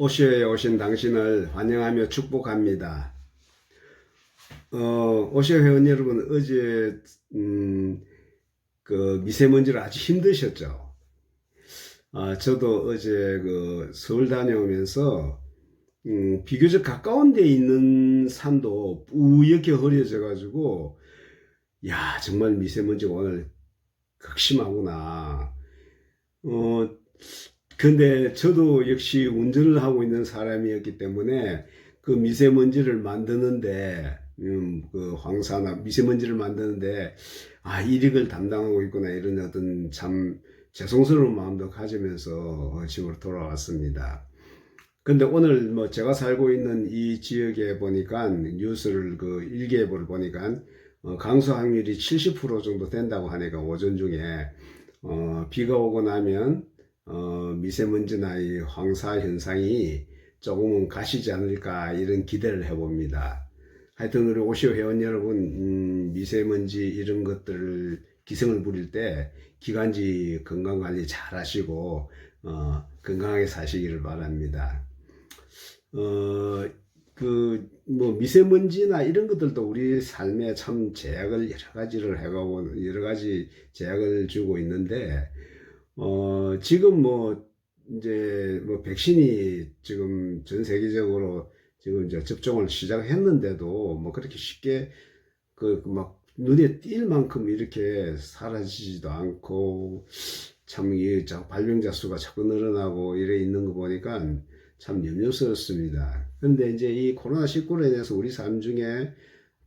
오쇼에 오신 당신을 환영하며 축복합니다. 오쇼 회원 여러분, 어제 그 미세먼지를 아주 힘드셨죠? 저도 어제 그 서울 다녀오면서 비교적 가까운 데 있는 산도 뿌옇게 흐려져 가지고, 야, 정말 미세먼지가 오늘 극심하구나. 어, 근데 저도 역시 운전을 하고 있는 사람이었기 때문에 그 미세먼지를 만드는데, 그 황사나 미세먼지를 만드는데, 일익을 담당하고 있구나, 이런 어떤 참 죄송스러운 마음도 가지면서 집으로 돌아왔습니다. 근데 오늘 뭐 제가 살고 있는 이 지역에 보니까 뉴스를 그 일기예보를 보니까 강수 확률이 70% 정도 된다고 하니까 오전 중에 비가 오고 나면 미세먼지나 이 황사 현상이 조금은 가시지 않을까 이런 기대를 해봅니다. 하여튼 우리 오시오 회원 여러분, 미세먼지 이런 것들을 기승을 부릴 때 기관지 건강관리 잘 하시고 건강하게 사시기를 바랍니다. 뭐 미세먼지나 이런 것들도 우리 삶에 참 제약을 여러 가지를 해가고 여러 가지 제약을 주고 있는데, 지금 뭐 이제 뭐 백신이 지금 전 세계적으로 지금 이제 접종을 시작했는데도 뭐 그렇게 쉽게 그 막 눈에 띌 만큼 이렇게 사라지지도 않고, 참 이 발병자 수가 자꾸 늘어나고 이래 있는 거 보니까 참 염려스럽습니다. 그런데 이제 이 코로나19로 인해서 우리 삶 중에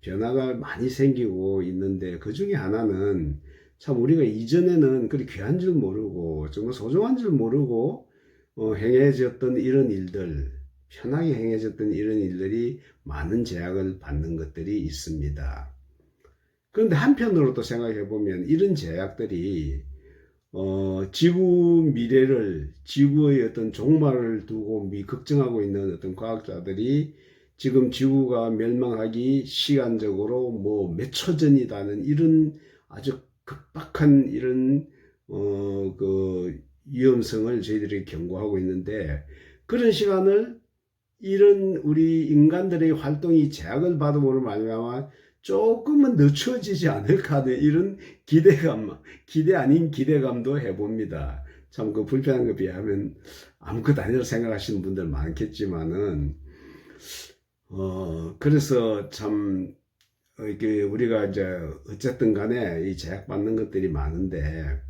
변화가 많이 생기고 있는데, 그 중에 하나는 참 우리가 이전에는 그리 귀한 줄 모르고 정말 소중한 줄 모르고 행해졌던 이런 일들, 편하게 행해졌던 이런 일들이 많은 제약을 받는 것들이 있습니다. 그런데 한편으로 또 생각해 보면 이런 제약들이 지구 미래를, 지구의 어떤 종말을 두고 걱정하고 있는 어떤 과학자들이 지금 지구가 멸망하기 시간적으로 뭐 몇 초 전이다는 이런 아주 급박한 이런 그 위험성을 저희들이 경고하고 있는데, 그런 시간을 이런 우리 인간들의 활동이 제약을 받음으로 말미암아 조금은 늦춰지지 않을까 하는 이런 기대 아닌 기대감도 해봅니다. 참 그 불편한 거 비하면 아무것도 아니라고 생각하시는 분들 많겠지만은, 그래서 참 이게 우리가 이제 어쨌든 간에 이 제약받는 것들이 많은데,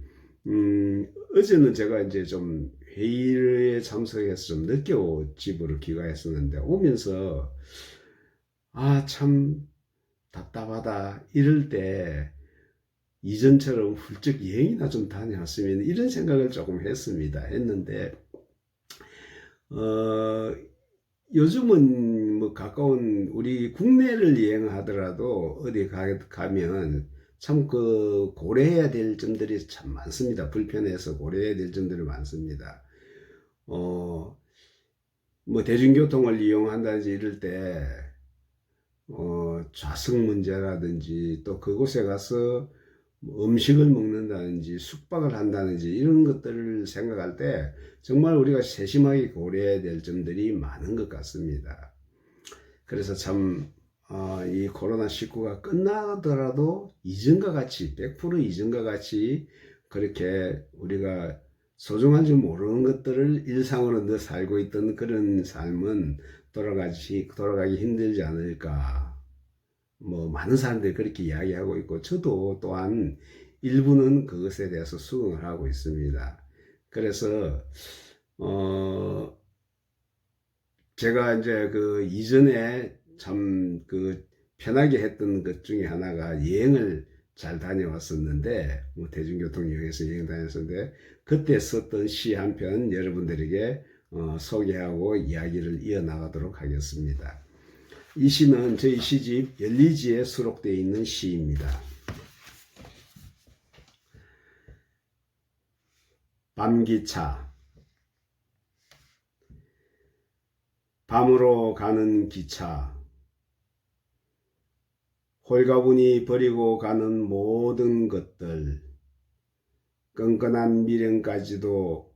어제는 제가 이제 좀 회의에 참석해서 좀 늦게 집으로 귀가했었는데, 오면서 참 답답하다 이럴 때 이전처럼 훌쩍 여행이나 좀 다녀왔으면 이런 생각을 조금 했는데, 어, 요즘은 뭐 가까운 우리 국내를 여행하더라도 어디 가면 참 그 고려해야 될 점들이 참 많습니다. 불편해서 고려해야 될 점들이 많습니다. 뭐 대중교통을 이용한다든지 이럴 때 좌석 문제라든지, 또 그곳에 가서 음식을 먹는다든지 숙박을 한다든지 이런 것들을 생각할 때 정말 우리가 세심하게 고려해야 될 점들이 많은 것 같습니다. 그래서 참 이 코로나19가 끝나더라도 이전과 같이 100% 이전과 같이 그렇게 우리가 소중한 줄 모르는 것들을 일상으로 늘 살고 있던 그런 삶은 돌아가기 힘들지 않을까. 뭐 많은 사람들이 그렇게 이야기하고 있고, 저도 또한 일부는 그것에 대해서 수긍을 하고 있습니다. 그래서 제가 이제 그 이전에 참 그 편하게 했던 것 중에 하나가 여행을 잘 다녀왔었는데, 뭐 대중교통 이용해서 여행 다녔었는데, 그때 썼던 시 한 편 여러분들에게 소개하고 이야기를 이어나가도록 하겠습니다. 이 시는 저희 시집 열리지에 수록되어 있는 시입니다. 밤기차. 밤으로 가는 기차. 홀가분이 버리고 가는 모든 것들. 끈끈한 미련까지도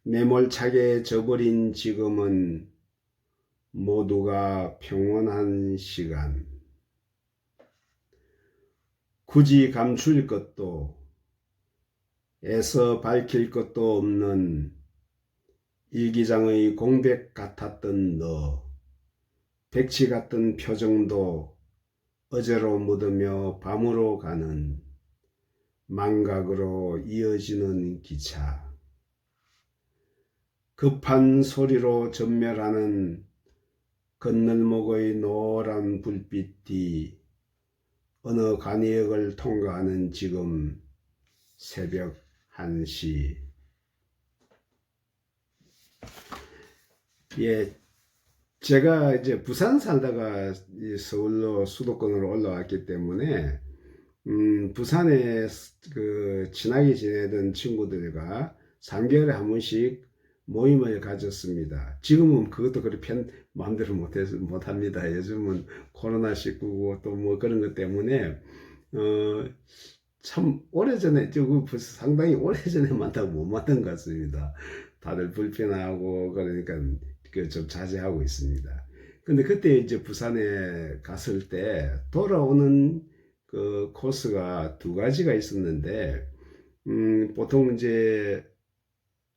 매몰차게 져버린 지금은 모두가 평온한 시간. 굳이 감출 것도 애써 밝힐 것도 없는 일기장의 공백 같았던 너. 백치 같은 표정도 어제로 묻으며 밤으로 가는 망각으로 이어지는 기차. 급한 소리로 전멸하는 건널목의 노란 불빛 뒤 어느 간이역을 통과하는 지금 새벽 1시. 예, 제가 이제 부산 살다가 서울로 수도권으로 올라왔기 때문에 부산에 그 친하게 지내던 친구들과 3개월에 한 번씩 모임을 가졌습니다. 지금은 그것도 그렇게 마음대로 못합니다. 요즘은 코로나19고 또 뭐 그런 것 때문에 참 오래전에 상당히 오래전에 만나고 못 만난 것 같습니다. 다들 불편하고 그러니까 좀 자제하고 있습니다. 근데 그때 이제 부산에 갔을 때 돌아오는 그 코스가 두 가지가 있었는데 보통 이제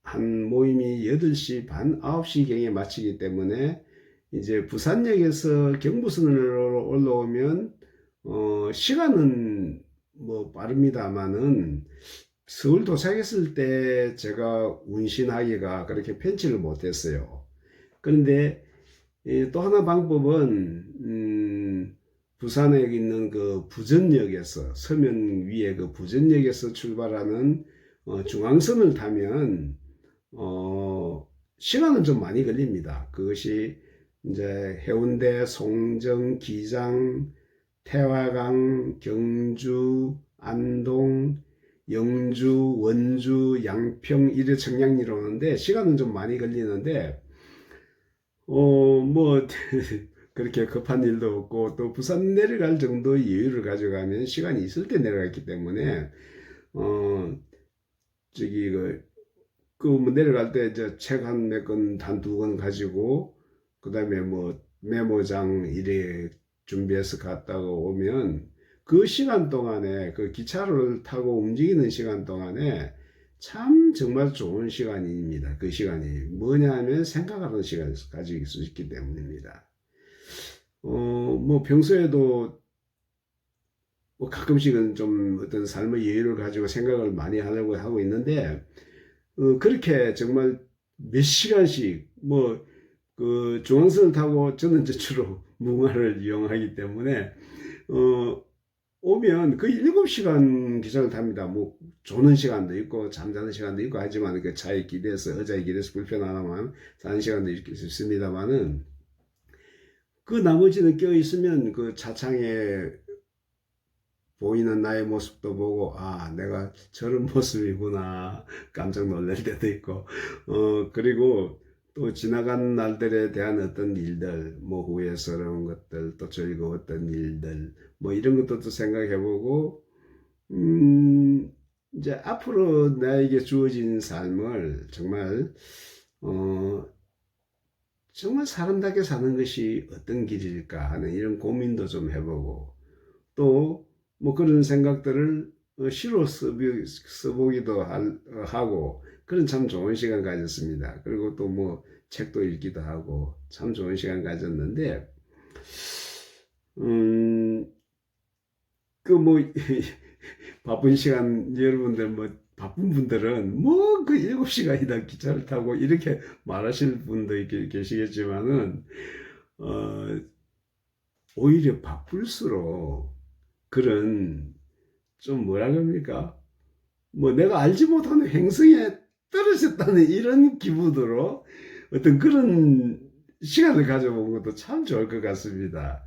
한 모임이 8시 반, 9시경에 마치기 때문에 이제 부산역에서 경부선으로 올라오면 시간은 뭐 빠릅니다만은 서울 도착했을 때 제가 운신하기가 그렇게 편치를 못했어요. 그런데 또 하나 방법은 부산에 있는 그 부전역에서 서면 위에 그 부전역에서 출발하는 중앙선을 타면 시간은 좀 많이 걸립니다. 그것이 이제 해운대, 송정, 기장, 태화강, 경주, 안동, 영주, 원주, 양평 이래 청량리로 오는데 시간은 좀 많이 걸리는데 뭐 그렇게 급한 일도 없고 또 부산 내려갈 정도의 여유를 가져가면 시간이 있을 때 내려갔기 때문에 저기 뭐 내려갈 때 이제 책 한 몇 권, 한두 권 가지고 그다음에 뭐 메모장 이래 준비해서 갔다가 오면 그 시간 동안에 그 기차를 타고 움직이는 시간 동안에 참 정말 좋은 시간입니다. 그 시간이 뭐냐 하면 생각하는 시간을 가질 수 있기 때문입니다. 뭐 평소에도 뭐 가끔씩은 좀 어떤 삶의 여유를 가지고 생각을 많이 하려고 하고 있는데 그렇게 정말 몇 시간씩 뭐 그 중앙선을 타고 저는 이제 주로 무궁화를 이용하기 때문에 오면 거의 7시간 기차를 탑니다. 뭐 조는 시간도 있고 잠자는 시간도 있고 하지만 그 차에 기대서 의자에 기대서 불편하다만 자는 시간도 있습니다만은 그 나머지는 껴 있으면 그 차창에 보이는 나의 모습도 보고 내가 저런 모습이구나 깜짝 놀랄 때도 있고 그리고 또 지나간 날들에 대한 어떤 일들 뭐 후회스러운 것들 또 즐거웠던 일들 뭐 이런 것도 생각해보고 이제 앞으로 나에게 주어진 삶을 정말 정말 사람답게 사는 것이 어떤 길일까 하는 이런 고민도 좀 해보고 또 뭐 그런 생각들을 시로 써보기도 하고 그런 참 좋은 시간 가졌습니다. 그리고 또 뭐 책도 읽기도 하고 참 좋은 시간 가졌는데 그 뭐 바쁜 시간 여러분들 뭐 바쁜 분들은 뭐 그 7시간이나 기차를 타고 이렇게 말하실 분도 계시겠지만은 오히려 바쁠수록 그런 좀 뭐라 그럽니까? 뭐 내가 알지 못하는 행성에 떨어졌다는 이런 기분으로 어떤 그런 시간을 가져본 것도 참 좋을 것 같습니다.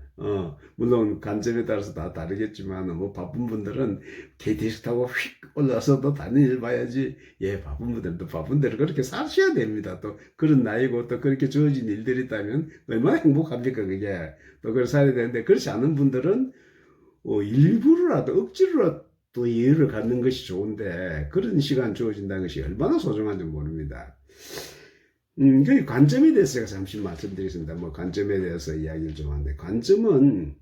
물론 관점에 따라서 다 다르겠지만 뭐 바쁜 분들은 KTX 타고 휙 올라서도 다른 일 봐야지. 예, 바쁜 분들도 바쁜 대로 그렇게 사셔야 됩니다. 또 그런 나이고 또 그렇게 주어진 일들이 있다면 얼마나 행복합니까 그게. 또 그걸 살아야 되는데 그렇지 않은 분들은 일부러라도 억지로라도 여유를 갖는 것이 좋은데 그런 시간 주어진다는 것이 얼마나 소중한지 모릅니다. 그 관점에 대해서 제가 잠시 말씀드리겠습니다. 뭐 관점에 대해서 이야기를 좀 하는데, 관점은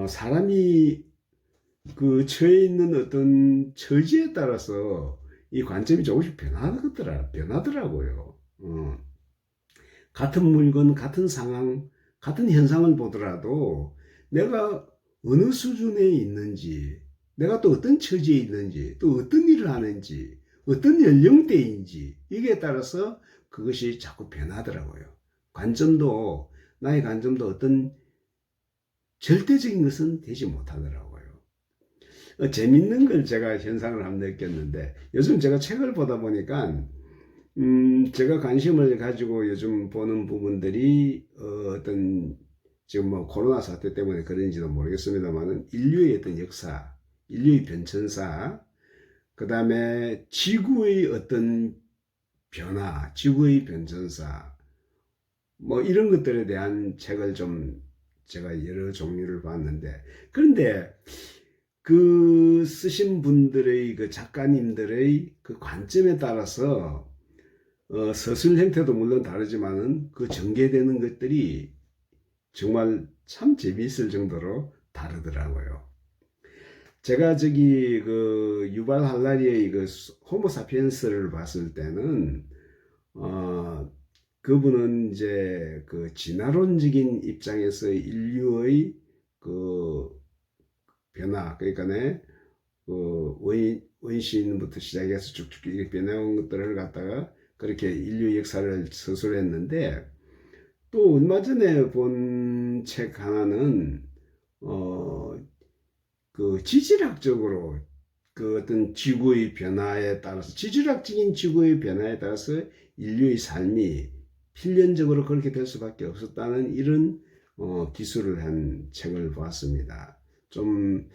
사람이 그 처해 있는 어떤 처지에 따라서 이 관점이 조금씩 변하더라고요. 같은 물건, 같은 상황, 같은 현상을 보더라도 내가 어느 수준에 있는지, 내가 또 어떤 처지에 있는지, 또 어떤 일을 하는지, 어떤 연령대인지, 이게 따라서 그것이 자꾸 변하더라고요. 관점도, 나의 관점도 어떤 절대적인 것은 되지 못하더라고요. 재밌는 걸 제가 현상을 한번 느꼈는데, 요즘 제가 책을 보다 보니까 제가 관심을 가지고 요즘 보는 부분들이 어떤 지금 뭐 코로나 사태 때문에 그런지도 모르겠습니다만은 인류의 어떤 역사, 인류의 변천사, 그 다음에 지구의 어떤 변화, 지구의 변천사, 뭐 이런 것들에 대한 책을 좀 제가 여러 종류를 봤는데, 그런데 그 쓰신 분들의 그 작가님들의 그 관점에 따라서 서술 형태도 물론 다르지만은 그 전개되는 것들이 정말 참 재미있을 정도로 다르더라고요. 제가 저기 그 유발 할라리의 그 호모사피엔스를 봤을 때는 그분은 이제 그 진화론적인 입장에서 인류의 그 변화, 그러니까 그 원시인부터 시작해서 쭉쭉 이렇게 변해온 것들을 갖다가 그렇게 인류 역사를 서술했는데, 또 얼마 전에 본 책 하나는 그 지질학적으로 그 어떤 지구의 변화에 따라서, 지질학적인 지구의 변화에 따라서 인류의 삶이 필연적으로 그렇게 될 수밖에 없었다는 이런 기술을 한 책을 보았습니다. 좀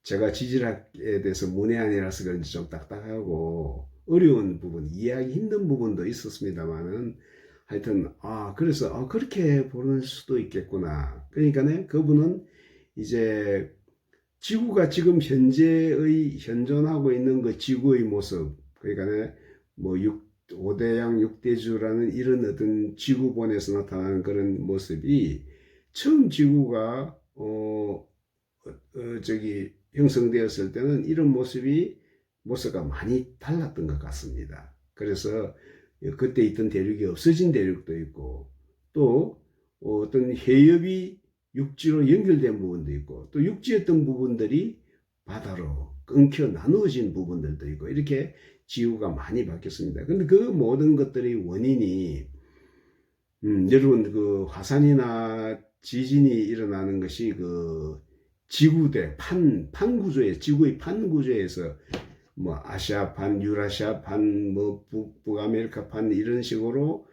제가 지질학에 대해서 문외한이라서 그런지 좀 딱딱하고 어려운 부분, 이해하기 힘든 부분도 있었습니다만은, 하여튼 그래서 그렇게 보는 수도 있겠구나. 그러니까 그분은 이제 지구가 지금 현재의 현존하고 있는 그 지구의 모습, 그러니까 뭐 5대양 6대주라는 이런 어떤 지구본에서 나타나는 그런 모습이 처음 지구가 저기 형성되었을 때는 이런 모습가 많이 달랐던 것 같습니다. 그래서 그때 있던 대륙이 없어진 대륙도 있고, 또 어떤 해협이 육지로 연결된 부분도 있고, 또 육지였던 부분들이 바다로 끊겨 나누어진 부분들도 있고, 이렇게 지구가 많이 바뀌었습니다. 근데 그 모든 것들의 원인이 여러분 그 화산이나 지진이 일어나는 것이 그 지구대 판 구조에, 지구의 판 구조에서 뭐 아시아판, 유라시아판, 뭐 북아메리카판 이런 식으로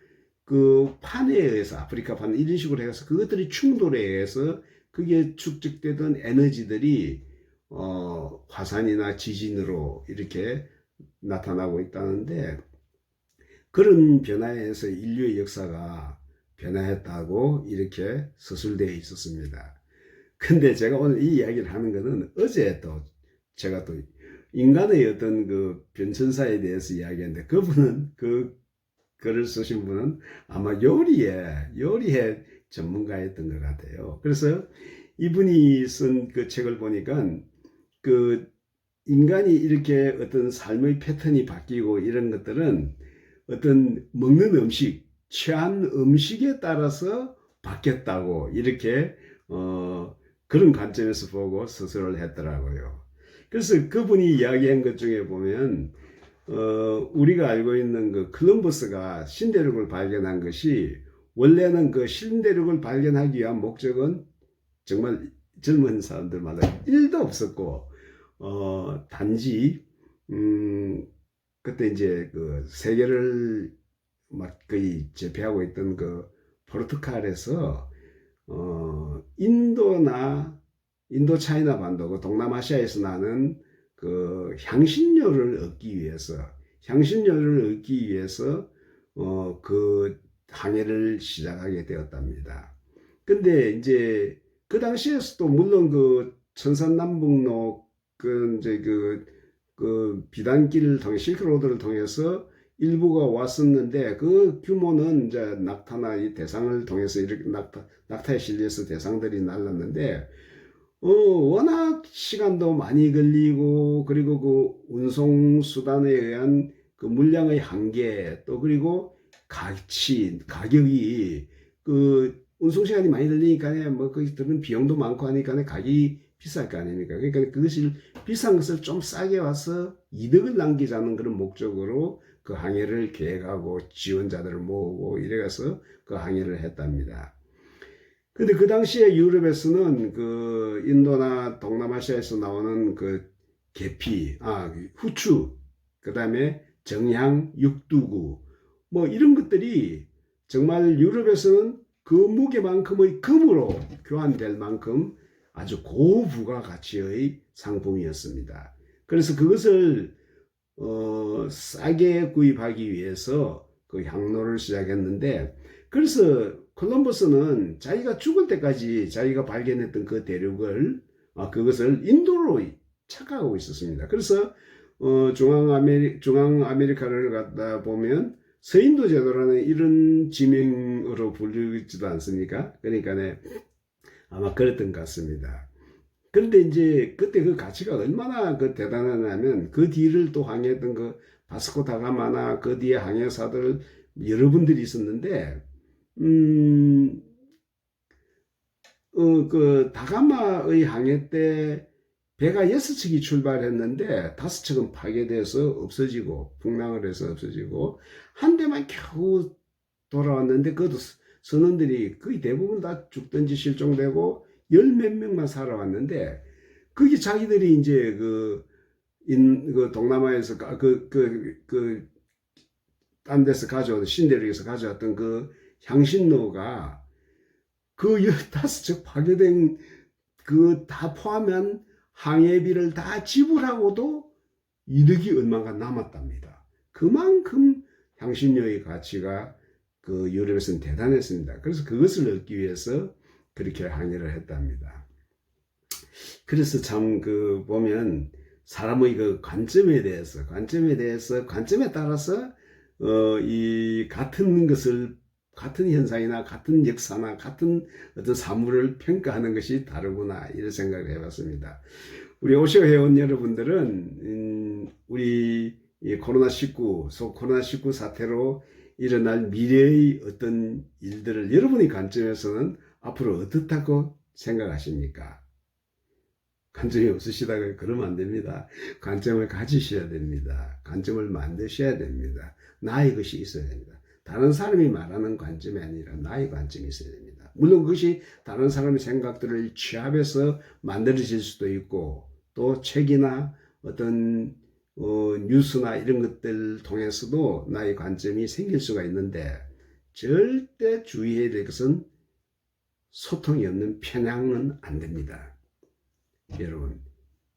그 판에 의해서, 아프리카판 이런 식으로 해서 그것들이 충돌에 의해서 그게 축적되던 에너지들이 화산이나 지진으로 이렇게 나타나고 있다는데, 그런 변화에 의해서 인류의 역사가 변화했다고 이렇게 서술되어 있었습니다. 근데 제가 오늘 이 이야기를 하는 것은, 어제 또 제가 또 인간의 어떤 그 변천사에 대해서 이야기했는데, 그분은 그 글을 쓰신 분은 아마 요리의 전문가였던 것 같아요. 그래서 이분이 쓴 그 책을 보니까 그 인간이 이렇게 어떤 삶의 패턴이 바뀌고 이런 것들은 어떤 먹는 음식, 취한 음식에 따라서 바뀌었다고 이렇게 그런 관점에서 보고 서술을 했더라고요. 그래서 그분이 이야기한 것 중에 보면 우리가 알고 있는 그 콜럼버스가 신대륙을 발견한 것이, 원래는 그 신대륙을 발견하기 위한 목적은 정말 젊은 사람들마다 1도 없었고, 단지 그때 이제 그 세계를 막 거의 제패하고 있던 그 포르투갈에서 인도 차이나 반도, 그 동남아시아에서 나는 그 향신료를 얻기 위해서 그 항해를 시작하게 되었답니다. 근데 이제 그 당시에서도 물론 그 천산남북로 그 이제 그 비단길을 통해 실크로드를 통해서 일부가 왔었는데 그 규모는 이제 낙타나 이 대상을 통해서 이렇게 낙타에 실려서 대상들이 날랐는데 워낙 시간도 많이 걸리고 그리고 그 운송 수단에 의한 그 물량의 한계 또 그리고 가격이 그 운송 시간이 많이 걸리니까 뭐 거기 들은 비용도 많고 하니까 가격이 비쌀 거 아닙니까? 그러니까 그것을 비싼 것을 좀 싸게 와서 이득을 남기자는 그런 목적으로 그 항해를 계획하고 지원자들을 모으고 이래가서 그 항해를 했답니다. 근데 그 당시에 유럽에서는 그 인도나 동남아시아에서 나오는 그 계피, 후추, 그 다음에 정향, 육두구, 뭐 이런 것들이 정말 유럽에서는 그 무게만큼의 금으로 교환될 만큼 아주 고부가 가치의 상품이었습니다. 그래서 그것을 싸게 구입하기 위해서 그 항로를 시작했는데 그래서 콜럼버스는 자기가 죽을 때까지 자기가 발견했던 그 대륙을 그것을 인도로 착각하고 있었습니다. 그래서 중앙 아메리카를 갖다 보면 서인도 제도라는 이런 지명으로 불리지도 않습니까? 그러니까 아마 그랬던 것 같습니다. 그런데 이제 그때 그 가치가 얼마나 그 대단하냐면 그 뒤를 또 항해했던 그 바스코 다가마나 그 뒤에 항해사들 여러분들이 있었는데 그 다가마의 항해 때 배가 6척이 출발했는데 5척은 파괴돼서 없어지고 풍랑을 해서 없어지고 한 대만 겨우 돌아왔는데 그것도 선원들이 거의 대부분 다 죽든지 실종되고 열 몇 명만 살아왔는데 그게 자기들이 이제 그 동남아에서 딴 데서 가져온 신대륙에서 가져왔던 그 향신료가 그 15척 파괴된 그 다 포함한 항해비를 다 지불하고도 이득이 얼마가 남았답니다. 그만큼 향신료의 가치가 그 유럽에서는 대단했습니다. 그래서 그것을 얻기 위해서 그렇게 항해를 했답니다. 그래서 참 그 보면 사람의 그 관점에 따라서 이 같은 것을 같은 현상이나 같은 역사나 같은 어떤 사물을 평가하는 것이 다르구나 이런 생각을 해봤습니다. 우리 오쇼 회원 여러분들은 우리 이 코로나19 사태로 일어날 미래의 어떤 일들을 여러분의 관점에서는 앞으로 어떻다고 생각하십니까? 관점이 없으시다고 그러면 안 됩니다. 관점을 가지셔야 됩니다. 관점을 만드셔야 됩니다. 나의 것이 있어야 됩니다. 다른 사람이 말하는 관점이 아니라 나의 관점이 있어야 됩니다. 물론 그것이 다른 사람의 생각들을 취합해서 만들어질 수도 있고 또 책이나 어떤 뉴스나 이런 것들을 통해서도 나의 관점이 생길 수가 있는데 절대 주의해야 될 것은 소통이 없는 편향은 안 됩니다. 여러분,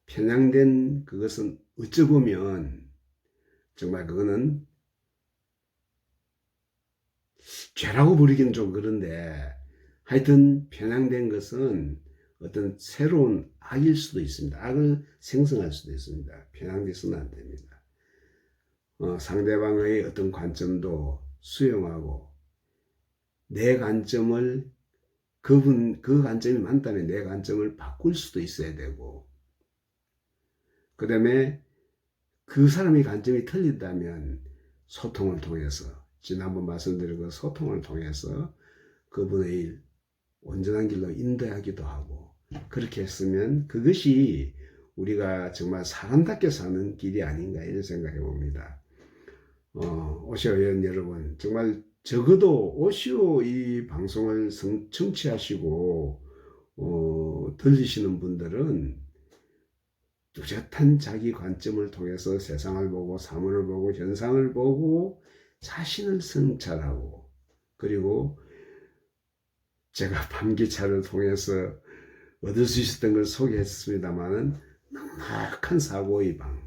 편향된 그것은 어찌 보면 정말 그거는 죄라고 부르기는 좀 그런데 하여튼 편향된 것은 어떤 새로운 악일 수도 있습니다. 악을 생성할 수도 있습니다. 편향돼서는 안 됩니다. 상대방의 어떤 관점도 수용하고 내 관점을 그 관점이 맞다면 내 관점을 바꿀 수도 있어야 되고 그 다음에 그 사람의 관점이 틀린다면 소통을 통해서 지난번 말씀드린 그 소통을 통해서 그분의 온전한 길로 인도하기도 하고 그렇게 했으면 그것이 우리가 정말 사람답게 사는 길이 아닌가 이런 생각해 봅니다. 오쇼 회원 여러분 정말 적어도 오쇼 이 방송을 청취하시고 들리시는 분들은 뚜렷한 자기 관점을 통해서 세상을 보고 사물을 보고 현상을 보고 자신을 성찰하고 그리고 제가 밤기차를 통해서 얻을 수 있었던 걸 소개했습니다만은 넉넉한 사고의 방,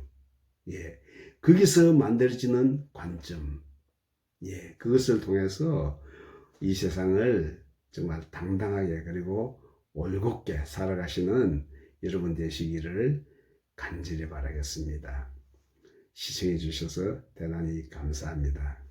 거기서 만들어지는 관점, 그것을 통해서 이 세상을 정말 당당하게 그리고 올곧게 살아가시는 여러분 되시기를 간절히 바라겠습니다. 시청해 주셔서 대단히 감사합니다.